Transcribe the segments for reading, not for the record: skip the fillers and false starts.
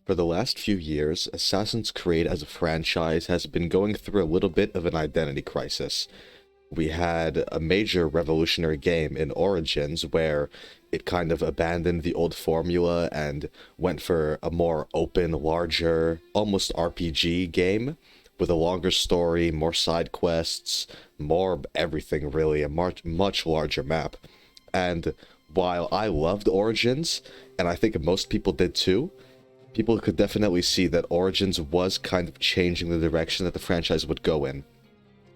For the last few years, Assassin's Creed as a franchise has been going through a little bit of an identity crisis. We had a major revolutionary game in Origins where it kind of abandoned the old formula and went for a more open, larger, almost RPG game with a longer story, more side quests, more everything really, a much larger map. And while I loved Origins, and I think most people did too, people could definitely see that Origins was kind of changing the direction that the franchise would go in.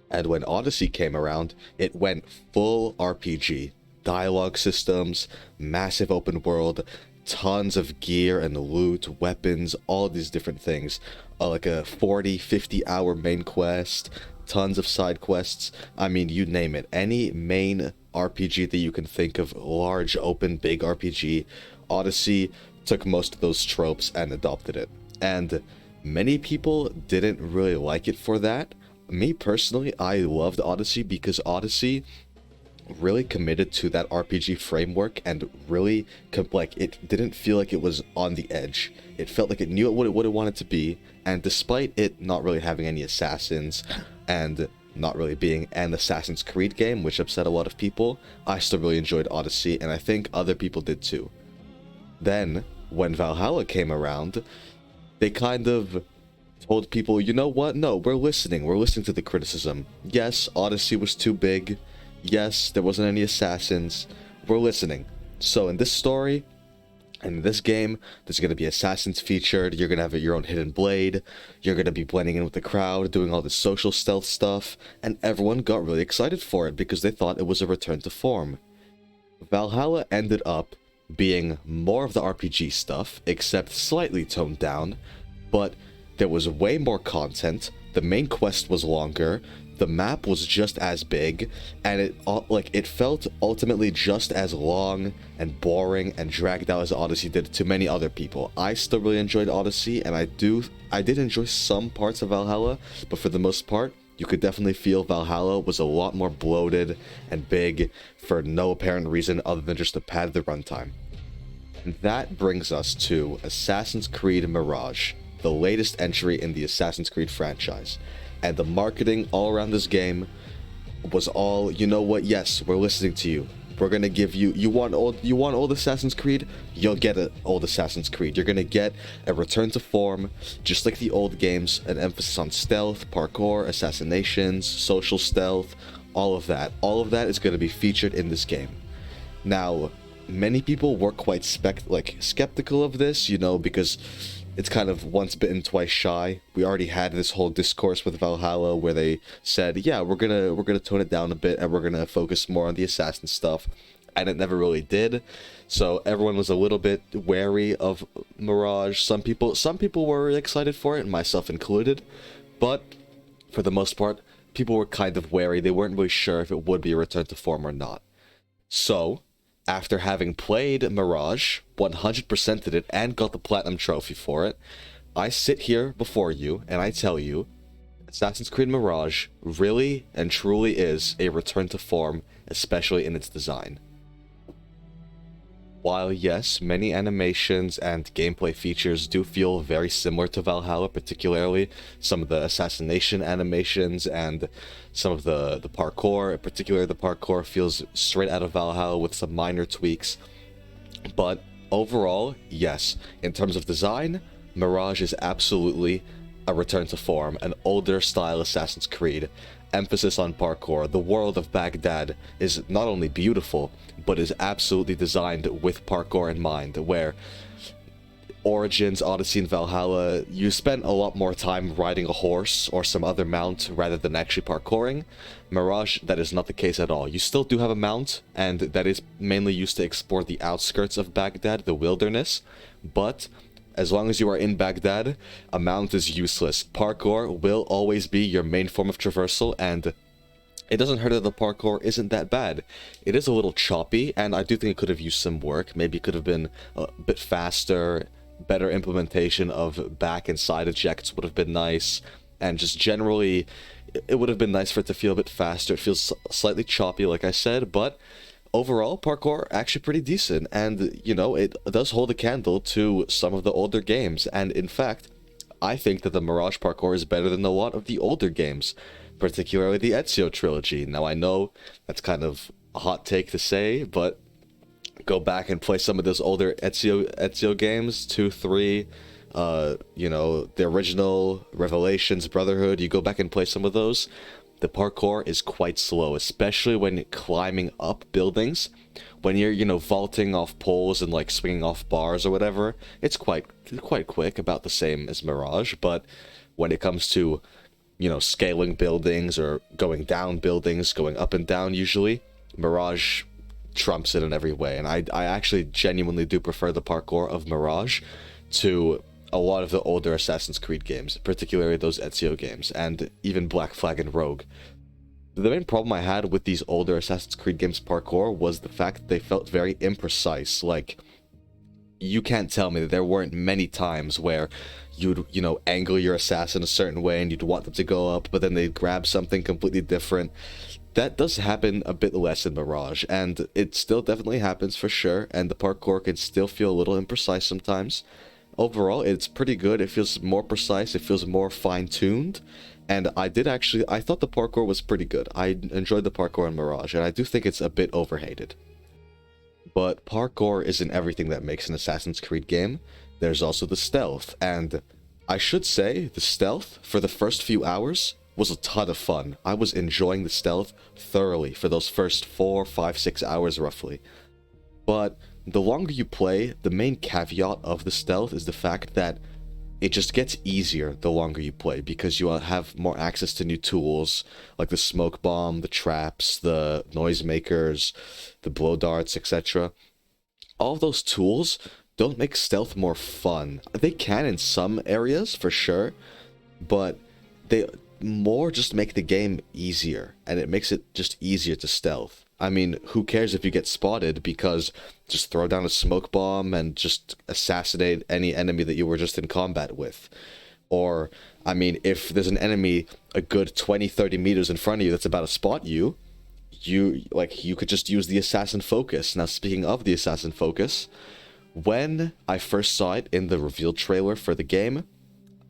And when Odyssey came around, it went full RPG. Dialogue systems, massive open world, tons of gear and loot, weapons, all these different things. Like a 40, 50-hour main quest, tons of side quests. I mean, you name it. Any main RPG that you can think of, large, open, big RPG, Odyssey took most of those tropes and adopted it. And many people didn't really like it for that. Me personally, I loved Odyssey because Odyssey really committed to that RPG framework and really it didn't feel like it was on the edge. It felt like it knew what it wanted to be, and despite it not really having any assassins and not really being an Assassin's Creed game, which upset a lot of people, I still really enjoyed Odyssey, and I think other people did too. Then, when Valhalla came around, they kind of told people, you know what, no, we're listening to the criticism. Yes, Odyssey was too big. Yes, there wasn't any assassins. We're listening. So in this story, in this game, there's going to be assassins featured. You're going to have your own hidden blade. You're going to be blending in with the crowd, doing all this social stealth stuff. And everyone got really excited for it because they thought it was a return to form. Valhalla ended up being more of the RPG stuff, except slightly toned down. But there was way more content. The main quest was longer. The map was just as big, and it felt ultimately just as long and boring and dragged out as Odyssey did to many other people. I still really enjoyed Odyssey, and I did enjoy some parts of Valhalla, but for the most part, you could definitely feel Valhalla was a lot more bloated and big for no apparent reason other than just to pad the runtime. And that brings us to Assassin's Creed Mirage, the latest entry in the Assassin's Creed franchise. And the marketing all around this game was all, you know what, yes, we're listening to you. We're gonna give you want old Assassin's Creed? You'll get an old Assassin's Creed. You're gonna get a return to form, just like the old games, an emphasis on stealth, parkour, assassinations, social stealth, all of that. All of that is gonna be featured in this game. Now, many people were quite skeptical of this, because it's kind of once bitten, twice shy. We already had this whole discourse with Valhalla where they said, yeah, we're gonna tone it down a bit and we're gonna focus more on the assassin stuff, and it never really did. So everyone was a little bit wary of Mirage. Some people were really excited for it, myself included, but for the most part, people were kind of wary. They weren't really sure if it would be a return to form or not. So after having played Mirage, 100%ed it, and got the Platinum Trophy for it, I sit here before you, and I tell you, Assassin's Creed Mirage really and truly is a return to form, especially in its design. While yes, many animations and gameplay features do feel very similar to Valhalla, particularly some of the assassination animations and some of the parkour, in particular the parkour feels straight out of Valhalla with some minor tweaks. But overall, yes, in terms of design, Mirage is absolutely a return to form, an older style Assassin's Creed. Emphasis on parkour. The world of Baghdad is not only beautiful, but is absolutely designed with parkour in mind, where Origins, Odyssey, and Valhalla, you spent a lot more time riding a horse or some other mount rather than actually parkouring. Mirage, that is not the case at all. You still do have a mount, and that is mainly used to explore the outskirts of Baghdad, the wilderness, but as long as you are in Baghdad, a mount is useless. Parkour will always be your main form of traversal, and it doesn't hurt that the parkour isn't that bad. It is a little choppy, and I do think it could have used some work. Maybe it could have been a bit faster, better implementation of back and side ejects would have been nice, and just generally, it would have been nice for it to feel a bit faster. It feels slightly choppy, like I said, but overall, parkour actually pretty decent, and you know, it does hold a candle to some of the older games. And in fact, I think that the Mirage parkour is better than a lot of the older games, particularly the Ezio trilogy. Now, I know that's kind of a hot take to say, but go back and play some of those older Ezio games, 2, 3, you know, the original Revelations, Brotherhood. You go back and play some of those. The parkour is quite slow, especially when climbing up buildings. When you're, you know, vaulting off poles and like swinging off bars or whatever, it's quite quick, about the same as Mirage. But when it comes to, you know, scaling buildings or going down buildings, going up and down, usually Mirage trumps it in every way. And I actually genuinely do prefer the parkour of Mirage to a lot of the older Assassin's Creed games, particularly those Ezio games, and even Black Flag and Rogue. The main problem I had with these older Assassin's Creed games parkour was the fact that they felt very imprecise. Like, you can't tell me that there weren't many times where you'd, you know, angle your assassin a certain way and you'd want them to go up, but then they'd grab something completely different. That does happen a bit less in Mirage, and it still definitely happens for sure, and the parkour can still feel a little imprecise sometimes. Overall, it's pretty good. It feels more precise, it feels more fine-tuned, and I thought the parkour was pretty good. I enjoyed the parkour in Mirage, and I do think it's a bit overhated. But parkour isn't everything that makes an Assassin's Creed game. There's also the stealth, and I should say the stealth for the first few hours was a ton of fun. I was enjoying the stealth thoroughly for those first 4, 5, 6 hours roughly. But the longer you play, the main caveat of the stealth is the fact that it just gets easier the longer you play, because you have more access to new tools, like the smoke bomb, the traps, the noisemakers, the blow darts, etc. All of those tools don't make stealth more fun. They can in some areas, for sure, but they more just make the game easier, and it makes it just easier to stealth. I mean, who cares if you get spotted, because just throw down a smoke bomb and just assassinate any enemy that you were just in combat with. Or, I mean, if there's an enemy a good 20-30 meters in front of you that's about to spot you, you could just use the assassin focus. Now, speaking of the assassin focus, when I first saw it in the reveal trailer for the game,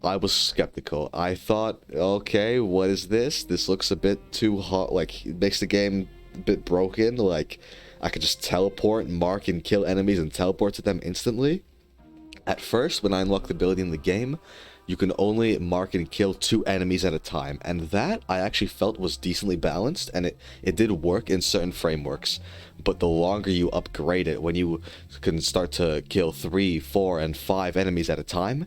I was skeptical. I thought, okay, what is this? This looks a bit too hot, like, it makes the game a bit broken. Like, I could just teleport, mark, and kill enemies and teleport to them instantly. At first, when I unlocked the ability in the game, you can only mark and kill 2 enemies at a time, and that I actually felt was decently balanced, and it did work in certain frameworks. But the longer you upgrade it, when you can start to kill 3, 4, and 5 enemies at a time,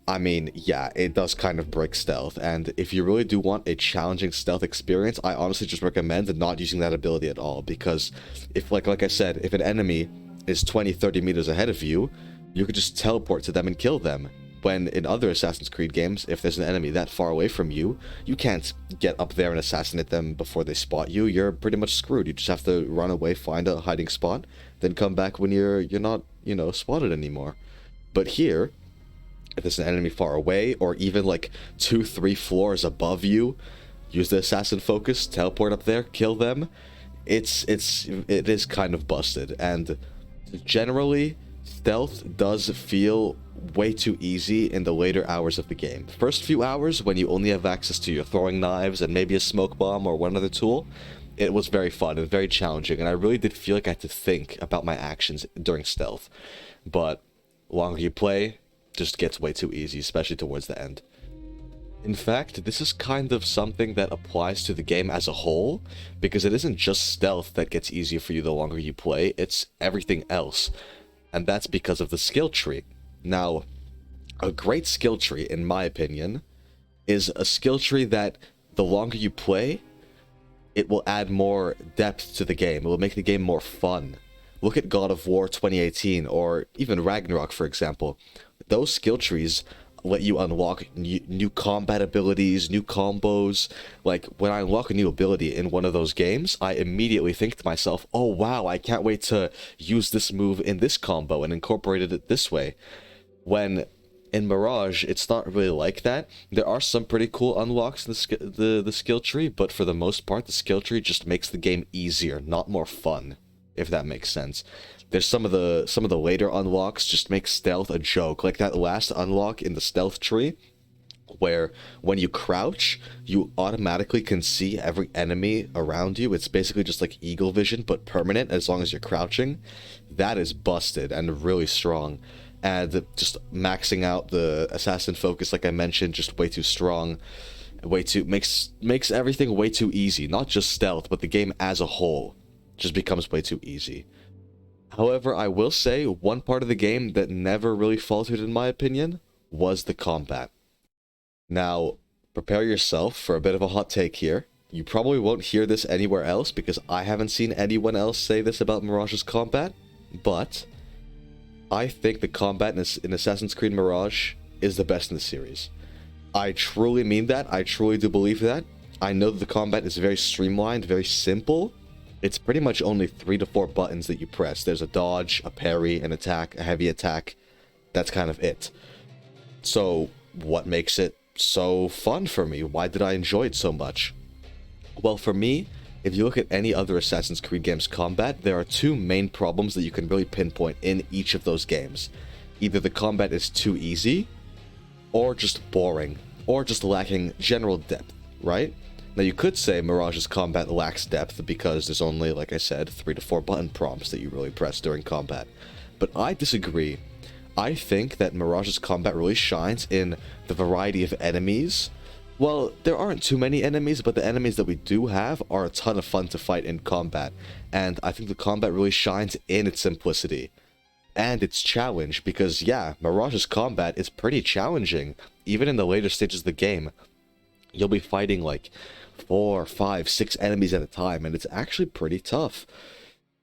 I mean, yeah, it does kind of break stealth, and if you really do want a challenging stealth experience, I honestly just recommend not using that ability at all, because if, like I said, if an enemy is 20-30 meters ahead of you, you could just teleport to them and kill them. When in other Assassin's Creed games, if there's an enemy that far away from you, you can't get up there and assassinate them before they spot you. You're pretty much screwed. You just have to run away, find a hiding spot, then come back when you're not, you know, spotted anymore. But here, if there's an enemy far away, or even like 2-3 floors above you, use the assassin focus, teleport up there, kill them. It is kind of busted, and generally, stealth does feel way too easy in the later hours of the game. First few hours, when you only have access to your throwing knives and maybe a smoke bomb or one other tool, it was very fun and very challenging, and I really did feel like I had to think about my actions during stealth. But longer you play, just gets way too easy, especially towards the end. In fact, this is kind of something that applies to the game as a whole, because it isn't just stealth that gets easier for you the longer you play, it's everything else. And that's because of the skill tree. Now, a great skill tree, in my opinion, is a skill tree that the longer you play, it will add more depth to the game. It will make the game more fun. Look at God of War 2018, or even Ragnarok, for example. Those skill trees let you unlock new combat abilities, new combos. Like, when I unlock a new ability in one of those games, I immediately think to myself, oh wow, I can't wait to use this move in this combo and incorporate it this way. When in Mirage, it's not really like that. There are some pretty cool unlocks in the skill tree, but for the most part, the skill tree just makes the game easier, not more fun. if that makes sense. There's some of the later unlocks just make stealth a joke, like that last unlock in the stealth tree, where when you crouch, you automatically can see every enemy around you. It's basically just like eagle vision, but permanent as long as you're crouching. That is busted and really strong. And just maxing out the assassin focus, like I mentioned, just way too strong. Way too makes everything way too easy. Not just stealth, but the game as a whole just becomes way too easy. However, I will say one part of the game that never really faltered in my opinion was the combat. Now, prepare yourself for a bit of a hot take here. You probably won't hear this anywhere else because I haven't seen anyone else say this about Mirage's combat, but I think the combat in Assassin's Creed Mirage is the best in the series. I truly mean that. I truly do believe that. I know that the combat is very streamlined, very simple. It's pretty much only 3 to 4 buttons that you press. There's a dodge, a parry, an attack, a heavy attack. That's kind of it. So, what makes it so fun for me? Why did I enjoy it so much? Well, for me, if you look at any other Assassin's Creed game's combat, there are 2 main problems that you can really pinpoint in each of those games. Either the combat is too easy, or just boring, or just lacking general depth, right? Now you could say Mirage's combat lacks depth because there's only, like I said, 3 to 4 button prompts that you really press during combat. But I disagree. I think that Mirage's combat really shines in the variety of enemies. Well, there aren't too many enemies, but the enemies that we do have are a ton of fun to fight in combat. And I think the combat really shines in its simplicity. And its challenge, because yeah, Mirage's combat is pretty challenging. Even in the later stages of the game, you'll be fighting like 4, 5, 6 enemies at a time, and it's actually pretty tough.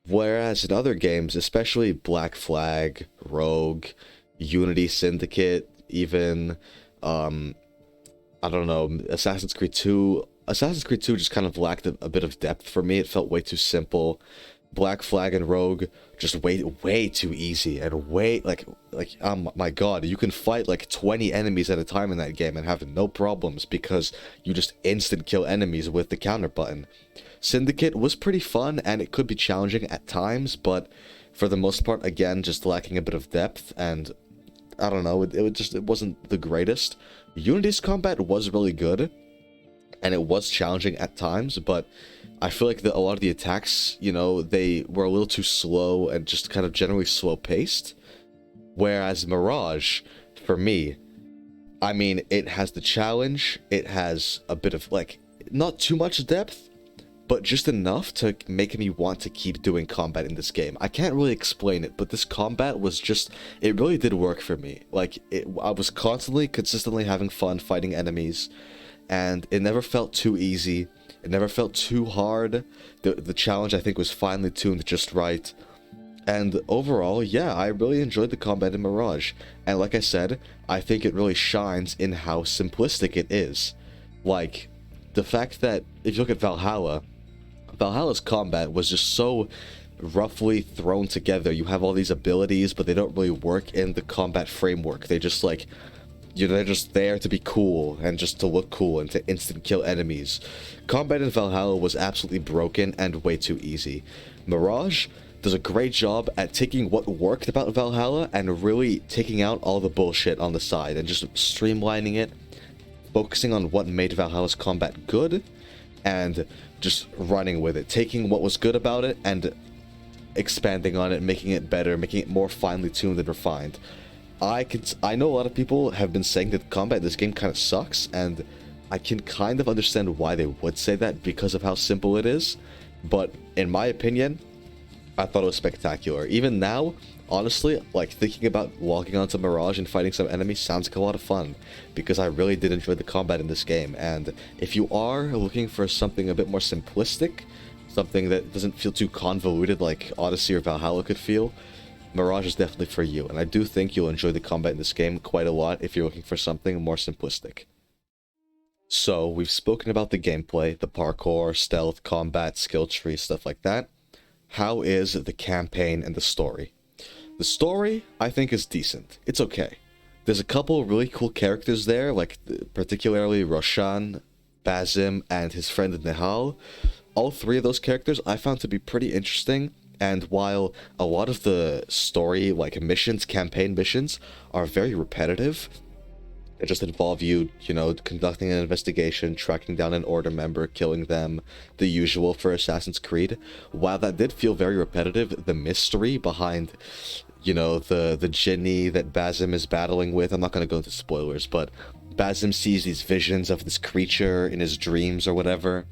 Whereas in other games, especially Black Flag, Rogue, Unity Syndicate, even, I don't know, Assassin's Creed 2. Assassin's Creed 2 just kind of lacked a bit of depth for me. It felt way too simple. Black Flag and Rogue just way too easy and oh my god, you can fight like 20 enemies at a time in that game and have no problems because you just instant kill enemies with the counter button. Syndicate was pretty fun and it could be challenging at times, but for the most part, again, just lacking a bit of depth, and I don't know, it wasn't the greatest. Unity's combat was really good and it was challenging at times, but I feel like a lot of the attacks, you know, they were a little too slow and just kind of generally slow-paced. Whereas Mirage, for me, I mean, it has the challenge, it has a bit of, like, not too much depth, but just enough to make me want to keep doing combat in this game. I can't really explain it, but this combat was just, it really did work for me. Like, I was consistently having fun fighting enemies, and it never felt too easy. It never felt too hard. The challenge, I think, was finely tuned just right. And overall, yeah, I really enjoyed the combat in Mirage. And like I said, I think it really shines in how simplistic it is. Like, the fact that, if you look at Valhalla's combat was just so roughly thrown together. You have all these abilities, but they don't really work in the combat framework. They just, like, you know, they're just there to be cool and just to look cool and to instant kill enemies. Combat in Valhalla was absolutely broken and way too easy. Mirage does a great job at taking what worked about Valhalla and really taking out all the bullshit on the side and just streamlining it, focusing on what made Valhalla's combat good, and just running with it, taking what was good about it and expanding on it, making it better, making it more finely tuned and refined. I know a lot of people have been saying that combat in this game kind of sucks, and I can kind of understand why they would say that because of how simple it is, but in my opinion, I thought it was spectacular. Even now, honestly, like, thinking about logging onto Mirage and fighting some enemies sounds like a lot of fun, because I really did enjoy the combat in this game. And if you are looking for something a bit more simplistic, something that doesn't feel too convoluted like Odyssey or Valhalla could feel, Mirage is definitely for you, and I do think you'll enjoy the combat in this game quite a lot if you're looking for something more simplistic. So, we've spoken about the gameplay, the parkour, stealth, combat, skill tree, stuff like that. How is the campaign and the story? The story, I think, is decent. It's okay. There's a couple really cool characters there, like particularly Roshan, Basim, and his friend Nihal. All 3 of those characters I found to be pretty interesting, And while a lot of the story, like missions, campaign missions, are very repetitive, it just involve you, conducting an investigation, tracking down an Order member, killing them, the usual for Assassin's Creed. While that did feel very repetitive, the mystery behind, the Jinni that Basim is battling with, I'm not going to go into spoilers, but Basim sees these visions of this creature in his dreams or whatever,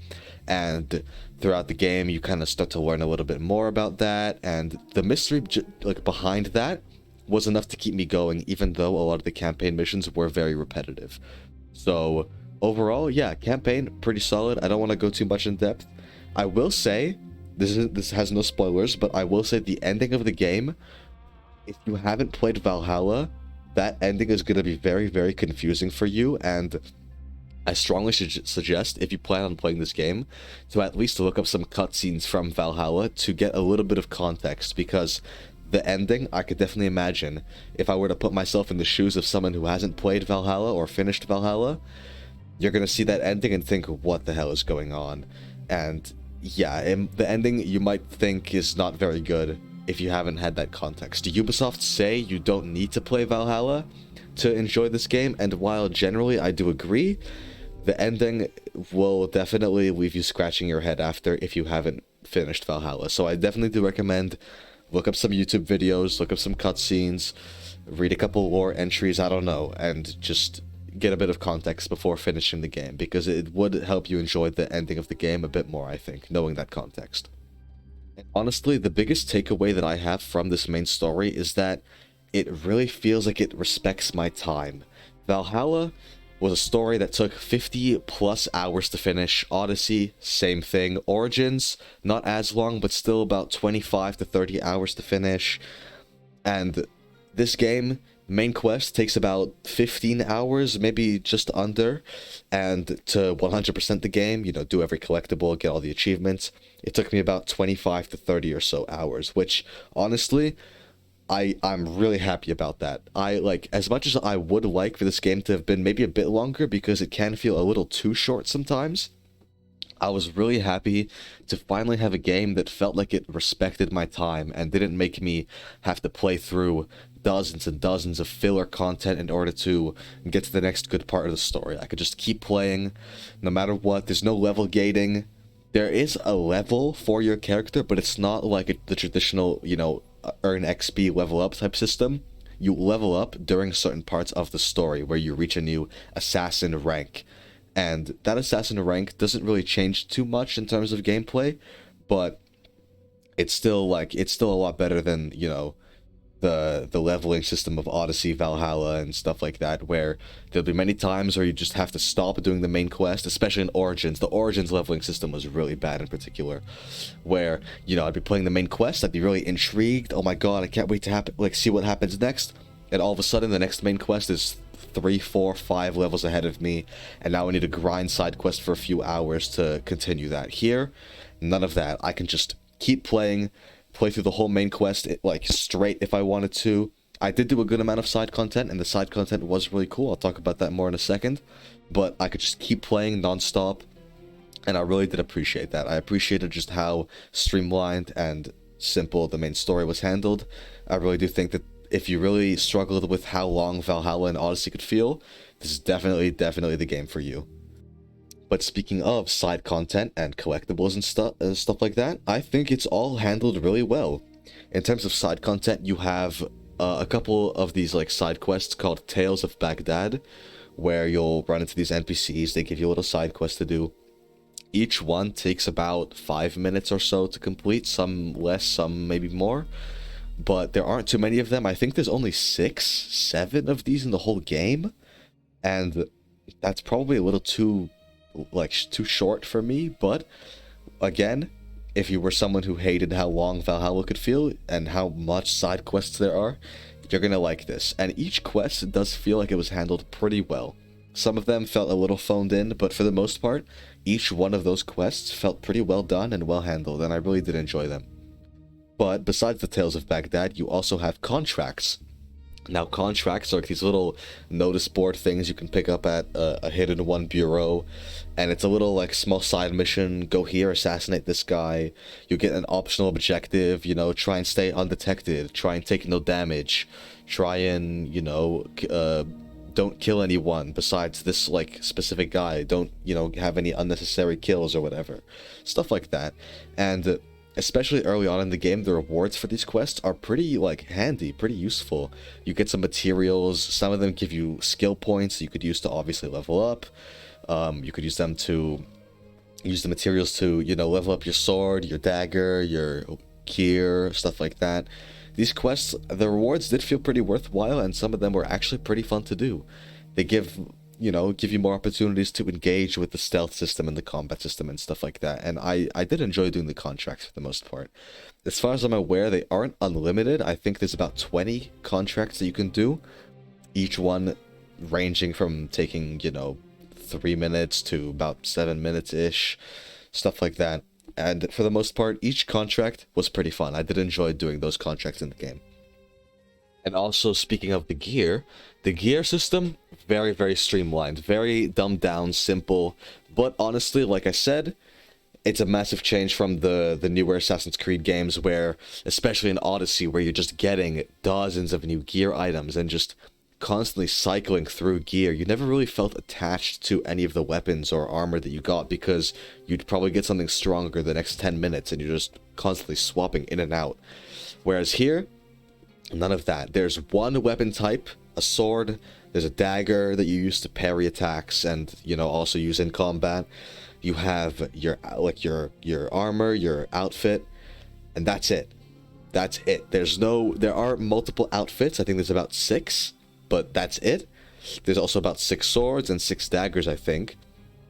and throughout the game you kind of start to learn a little bit more about that, and the mystery behind that was enough to keep me going, even though a lot of the campaign missions were very repetitive. So overall, yeah, campaign pretty solid. I don't want to go too much in depth. I will say, this has no spoilers, but I will say the ending of the game, if you haven't played Valhalla, that ending is going to be very, very confusing for you, and I strongly suggest, if you plan on playing this game, to at least look up some cutscenes from Valhalla to get a little bit of context, because the ending, I could definitely imagine, if I were to put myself in the shoes of someone who hasn't played Valhalla or finished Valhalla, you're going to see that ending and think, what the hell is going on? And yeah, the ending you might think is not very good if you haven't had that context. Ubisoft say you don't need to play Valhalla to enjoy this game, and while generally I do agree, the ending will definitely leave you scratching your head after if you haven't finished Valhalla. So I definitely do recommend look up some YouTube videos, look up some cutscenes, read a couple lore entries, I don't know, and just get a bit of context before finishing the game, because it would help you enjoy the ending of the game a bit more, I think, knowing that context. And honestly, the biggest takeaway that I have from this main story is that it really feels like it respects my time. Valhalla was a story that took 50 plus hours to finish. Odyssey, same thing. Origins, not as long, but still about 25 to 30 hours to finish. And this game, main quest, takes about 15 hours, maybe just under. And to 100% the game, do every collectible, get all the achievements, it took me about 25 to 30 or so hours, which honestly, I'm really happy about that. As much as I would like for this game to have been maybe a bit longer, because it can feel a little too short sometimes, I was really happy to finally have a game that felt like it respected my time and didn't make me have to play through dozens and dozens of filler content in order to get to the next good part of the story. I could just keep playing no matter what. There's no level gating. There is a level for your character, but it's not like the traditional, earn XP level up type system. You level up during certain parts of the story where you reach a new assassin rank. And that assassin rank doesn't really change too much in terms of gameplay, but it's still a lot better than, the leveling system of Odyssey, Valhalla, and stuff like that, where there'll be many times where you just have to stop doing the main quest, especially in Origins. The Origins leveling system was really bad in particular, where, I'd be playing the main quest, I'd be really intrigued, oh my god, I can't wait to see what happens next, and all of a sudden the next main quest is 3, 4, 5 levels ahead of me, and now I need to grind side quest for a few hours to continue that. Here, none of that. I can just keep playing, play through the whole main quest straight if I wanted to. I did do a good amount of side content, and the side content was really cool. I'll talk about that more in a second, but I could just keep playing non-stop, and I really did appreciate that. I appreciated just how streamlined and simple the main story was handled. I really do think that if you really struggled with how long Valhalla and Odyssey could feel, this is definitely the game for you. But speaking of side content and collectibles and stuff like that, I think it's all handled really well. In terms of side content, you have a couple of these side quests called Tales of Baghdad, where you'll run into these NPCs. They give you a little side quest to do. Each one takes about 5 minutes or so to complete, some less, some maybe more. But there aren't too many of them. I think there's only 6, 7 of these in the whole game, and that's probably a little too short for me. But again, if you were someone who hated how long Valhalla could feel and how much side quests there are, you're gonna like this. And each quest does feel like it was handled pretty well. Some of them felt a little phoned in, but for the most part, each one of those quests felt pretty well done and well handled, and I really did enjoy them. But besides the Tales of Baghdad, you also have contracts. Now, contracts are like these little notice board things you can pick up at a hidden one bureau, and it's a little like small side mission. Go here, assassinate this guy. You get an optional objective. You know, try and stay undetected. Try and take no damage. Try and don't kill anyone besides this like specific guy. Don't have any unnecessary kills or whatever, stuff like that. And especially early on in the game, the rewards for these quests are pretty like handy, pretty useful. You get some materials. Some of them give you skill points you could use to obviously level up. You could use them to use the materials to level up your sword, your dagger, your gear, stuff like that. These quests, the rewards did feel pretty worthwhile, and some of them were actually pretty fun to do. They give you more opportunities to engage with the stealth system and the combat system and stuff like that. And I did enjoy doing the contracts for the most part. As far as I'm aware, they aren't unlimited. I think there's about 20 contracts that you can do, each one ranging from taking 3 minutes to about 7 minutes-ish, stuff like that. And for the most part, each contract was pretty fun. I did enjoy doing those contracts in the game. And also, speaking of the gear system, very, very streamlined, very dumbed down, simple. But honestly, like I said, it's a massive change from the newer Assassin's Creed games where, especially in Odyssey, where you're just getting dozens of new gear items and just constantly cycling through gear. You never really felt attached to any of the weapons or armor that you got because you'd probably get something stronger the next 10 minutes and you're just constantly swapping in and out. Whereas here, none of that. There's one weapon type, a sword. There's a dagger that you use to parry attacks and also use in combat. You have your armor, your outfit, and that's it. That's it. There are multiple outfits. I think there's about 6, but that's it. There's also about 6 swords and 6 daggers, I think,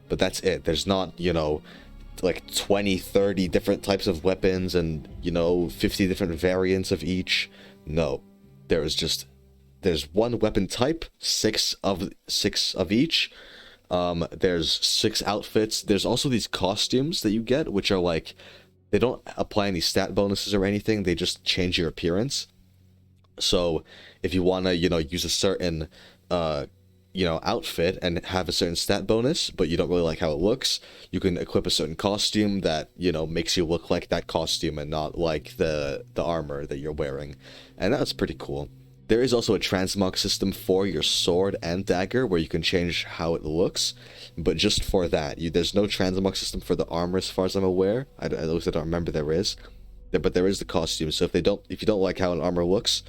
but that's it. There's not like 20, 30 different types of weapons and 50 different variants of each. No, there's one weapon type, 6 of each. There's 6 outfits. There's also these costumes that you get, which are like, they don't apply any stat bonuses or anything. They just change your appearance. So if you want to, use a certain, outfit and have a certain stat bonus, but you don't really like how it looks, you can equip a certain costume that, makes you look like that costume and not like the armor that you're wearing. And that's pretty cool. There is also a transmog system for your sword and dagger where you can change how it looks, but just for that. There's no transmog system for the armor as far as I'm aware. At least I don't remember there is. But there is the costume. So if you don't like how an armor looks,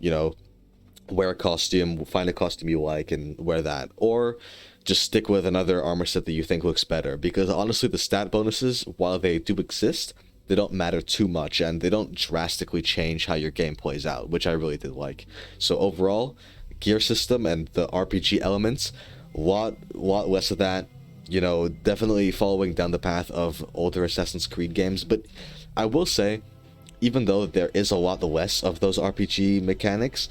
wear a costume, find a costume you like and wear that. Or just stick with another armor set that you think looks better. Because honestly, the stat bonuses, while they do exist, they don't matter too much, and they don't drastically change how your game plays out, which I really did like. So overall, gear system and the RPG elements, a lot less of that. Definitely following down the path of older Assassin's Creed games. But I will say, even though there is a lot less of those RPG mechanics,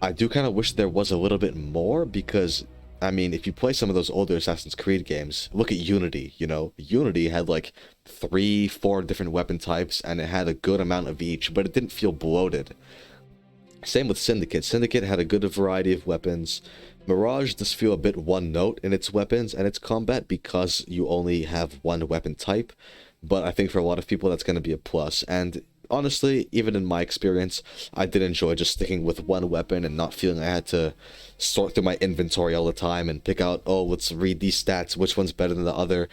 I do kind of wish there was a little bit more, because I mean, if you play some of those older Assassin's Creed games, look at Unity, Unity had like 3-4 different weapon types, and it had a good amount of each, but it didn't feel bloated. Same with Syndicate. Syndicate had a good variety of weapons. Mirage does feel a bit one-note in its weapons and its combat because you only have one weapon type, but I think for a lot of people that's going to be a plus. And honestly, even in my experience, I did enjoy just sticking with one weapon and not feeling I had to sort through my inventory all the time and pick out, oh, let's read these stats, which one's better than the other.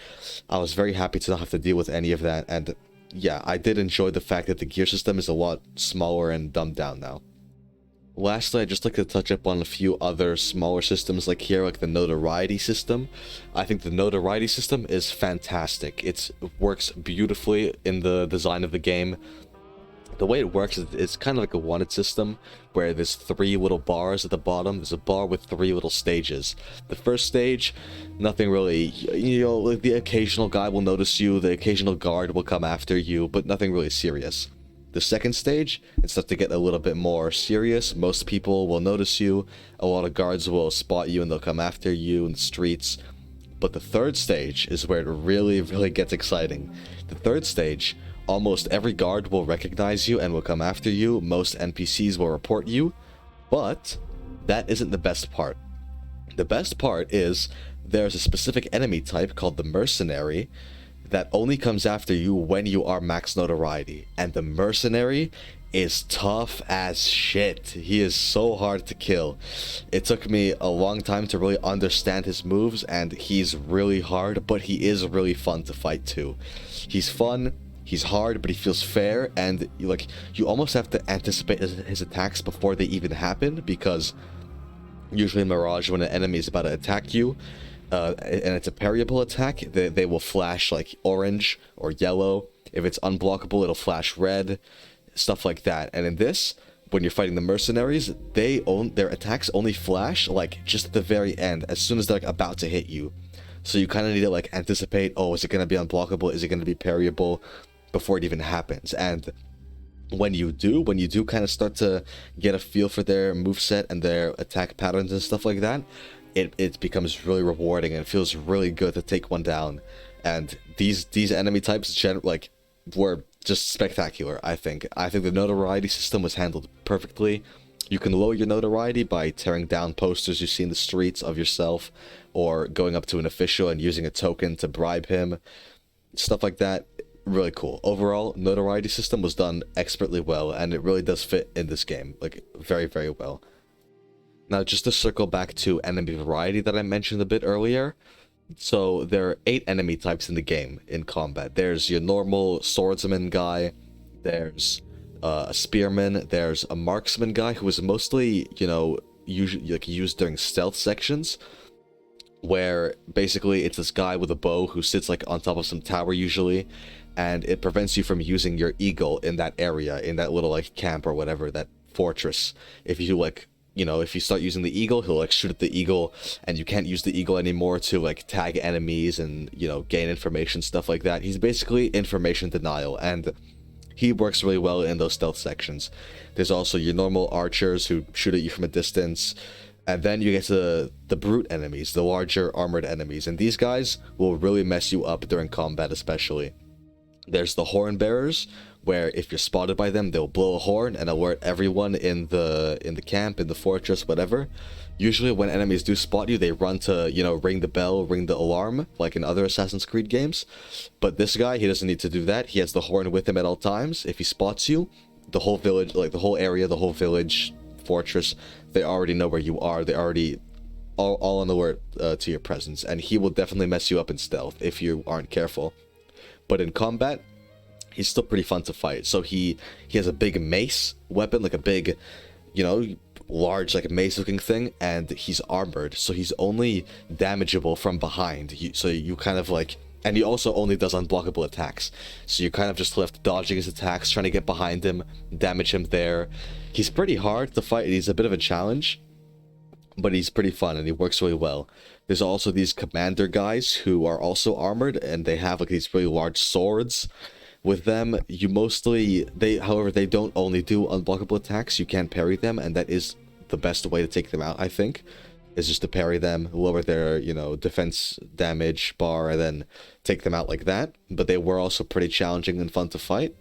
I was very happy to not have to deal with any of that, and yeah, I did enjoy the fact that the gear system is a lot smaller and dumbed down now. Lastly, I'd just like to touch up on a few other smaller systems like the Notoriety System. I think the Notoriety System is fantastic. It works beautifully in the design of the game. The way it works is it's kind of like a wanted system where there's 3 little bars at the bottom. There's a bar with 3 little stages. The first stage, nothing really, like the occasional guy will notice you, the occasional guard will come after you, but nothing really serious. The second stage, it starts to get a little bit more serious. Most people will notice you, a lot of guards will spot you and they'll come after you in the streets. But the third stage is where it really, really gets exciting. The third stage, almost every guard will recognize you and will come after you. Most NPCs will report you. But that isn't the best part. The best part is there's a specific enemy type called the Mercenary that only comes after you when you are max notoriety. And the Mercenary is tough as shit. He is so hard to kill. It took me a long time to really understand his moves, and he's really hard, but he is really fun to fight too. He's fun, he's hard, but he feels fair, and you almost have to anticipate his attacks before they even happen, because usually in Mirage, when an enemy is about to attack you, and it's a parryable attack, they will flash like orange or yellow. If it's unblockable, it'll flash red, stuff like that. And in this, when you're fighting the mercenaries, their attacks only flash like just at the very end, as soon as they're like about to hit you. So you kind of need to like anticipate, oh, is it going to be unblockable? Is it going to be parryable before it even happens? And when you do kind of start to get a feel for their moveset and their attack patterns and stuff like that, it becomes really rewarding, and it feels really good to take one down. And these enemy types were just spectacular. I think the notoriety system was handled perfectly. You can lower your notoriety by tearing down posters you see in the streets of yourself, or going up to an official and using a token to bribe him, stuff like that. Really cool. Overall, notoriety system was done expertly well, and it really does fit in this game, like, very, very well. Now, just to circle back to enemy variety that I mentioned a bit earlier. So there are 8 enemy types in the game in combat. There's your normal swordsman guy, there's a spearman, there's a marksman guy who is mostly, usually like used during stealth sections, where basically it's this guy with a bow who sits like on top of some tower usually, and it prevents you from using your eagle in that area, in that little like camp or whatever, that fortress. If you start using the eagle, he'll like shoot at the eagle, and you can't use the eagle anymore to like tag enemies and, gain information, stuff like that. He's basically information denial, and he works really well in those stealth sections. There's also your normal archers who shoot at you from a distance, and then you get to the brute enemies, the larger armored enemies, and these guys will really mess you up during combat especially. There's the horn bearers, where if you're spotted by them, they'll blow a horn and alert everyone in the camp, in the fortress, whatever. Usually when enemies do spot you, they run to, ring the bell, ring the alarm, like in other Assassin's Creed games. But this guy, he doesn't need to do that. He has the horn with him at all times. If he spots you, the whole village, like the whole area, the whole village, fortress, they already know where you are. They already all on alert to your presence, and he will definitely mess you up in stealth if you aren't careful. But in combat, he's still pretty fun to fight. So he has a big mace weapon, like a big, large, like a mace looking thing, and he's armored, so he's only damageable from behind. So you kind of like, and he also only does unblockable attacks, so you kind of just left dodging his attacks, trying to get behind him, damage him there. He's pretty hard to fight. He's a bit of a challenge, but he's pretty fun, and he works really well. There's also these commander guys who are also armored, and they have like these really large swords. With them, however, they don't only do unblockable attacks, you can parry them, and that is the best way to take them out, I think, is just to parry them, lower their, defense damage bar, and then take them out like that. But they were also pretty challenging and fun to fight.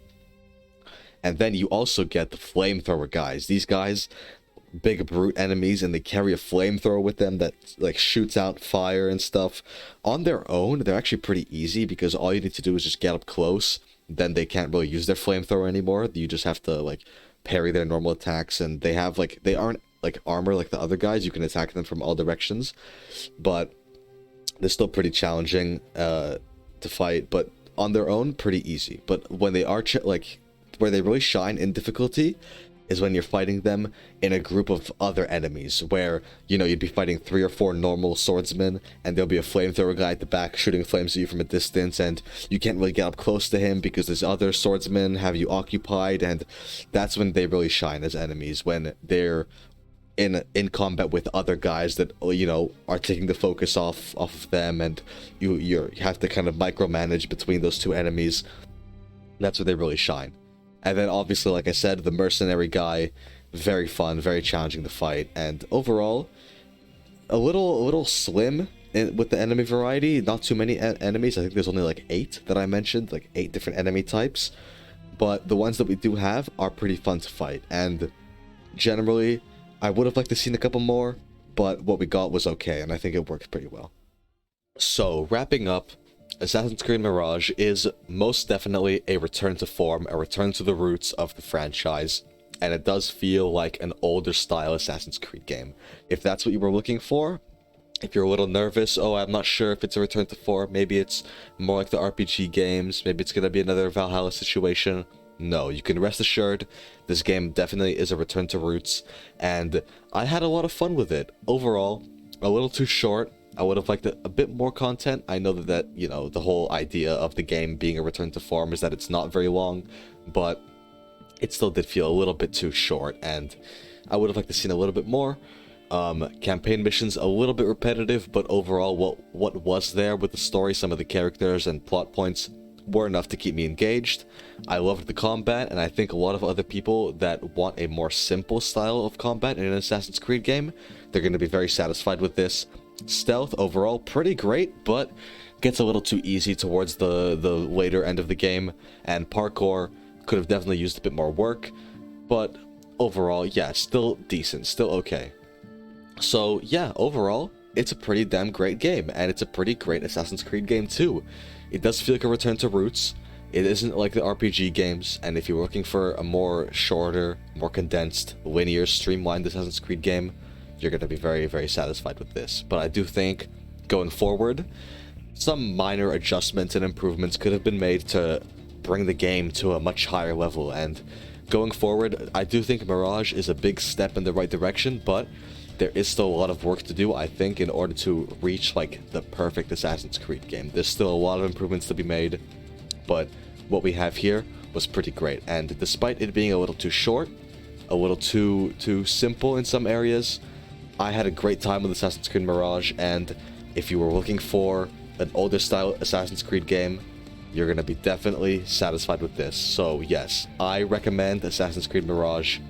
And then you also get the flamethrower guys. These guys, big brute enemies, and they carry a flamethrower with them that like shoots out fire and stuff. On their own, they're actually pretty easy, because all you need to do is just get up close. Then they can't really use their flamethrower anymore. You just have to like parry their normal attacks, and they aren't like armor like the other guys. You can attack them from all directions, but they're still pretty challenging to fight. But on their own, pretty easy. But when they are where they really shine in difficulty is when you're fighting them in a group of other enemies, where, you'd be fighting 3 or 4 normal swordsmen, and there'll be a flamethrower guy at the back shooting flames at you from a distance, and you can't really get up close to him because there's other swordsmen have you occupied, and that's when they really shine as enemies, when they're in combat with other guys that, are taking the focus off of them, and you have to kind of micromanage between those two enemies. That's where they really shine. And then obviously, like I said, the mercenary guy, very fun, very challenging to fight, and overall, a little slim with the enemy variety. Not too many enemies. I think there's only like 8 that I mentioned, like 8 different enemy types. But the ones that we do have are pretty fun to fight, and generally, I would have liked to seen a couple more, but what we got was okay, and I think it worked pretty well. So, wrapping up, Assassin's Creed Mirage is most definitely a return to form, a return to the roots of the franchise, and it does feel like an older style Assassin's Creed game. If that's what you were looking for, if you're a little nervous, oh, I'm not sure if it's a return to form, maybe it's more like the RPG games, maybe it's going to be another Valhalla situation. No, you can rest assured, this game definitely is a return to roots, and I had a lot of fun with it. Overall, a little too short. I would have liked a bit more content. I know that, you know, the whole idea of the game being a return to form is that it's not very long, but it still did feel a little bit too short, and I would have liked to seen a little bit more. Campaign missions a little bit repetitive, but overall what was there with the story, some of the characters and plot points were enough to keep me engaged. I loved the combat, and I think a lot of other people that want a more simple style of combat in an Assassin's Creed game, they're going to be very satisfied with this. Stealth overall pretty great, but gets a little too easy towards the later end of the game, and parkour could have definitely used a bit more work, but overall, yeah, still decent, still okay. So yeah, overall, it's a pretty damn great game, and it's a pretty great Assassin's Creed game too. It does feel like a return to roots. It isn't like the RPG games, and if you're looking for a more shorter, more condensed, linear, streamlined Assassin's Creed game, you're going to be very, very satisfied with this. But I do think, going forward, some minor adjustments and improvements could have been made to bring the game to a much higher level, and going forward, I do think Mirage is a big step in the right direction, but there is still a lot of work to do, I think, in order to reach, like, the perfect Assassin's Creed game. There's still a lot of improvements to be made, but what we have here was pretty great, and despite it being a little too short, a little too simple in some areas, I had a great time with Assassin's Creed Mirage, and if you were looking for an older style Assassin's Creed game, you're going to be definitely satisfied with this. So yes, I recommend Assassin's Creed Mirage.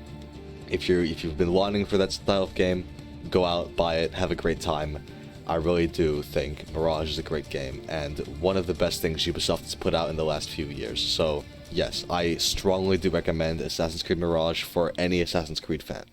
If you've been longing for that style of game, go out, buy it, have a great time. I really do think Mirage is a great game, and one of the best things Ubisoft has put out in the last few years. So yes, I strongly do recommend Assassin's Creed Mirage for any Assassin's Creed fan.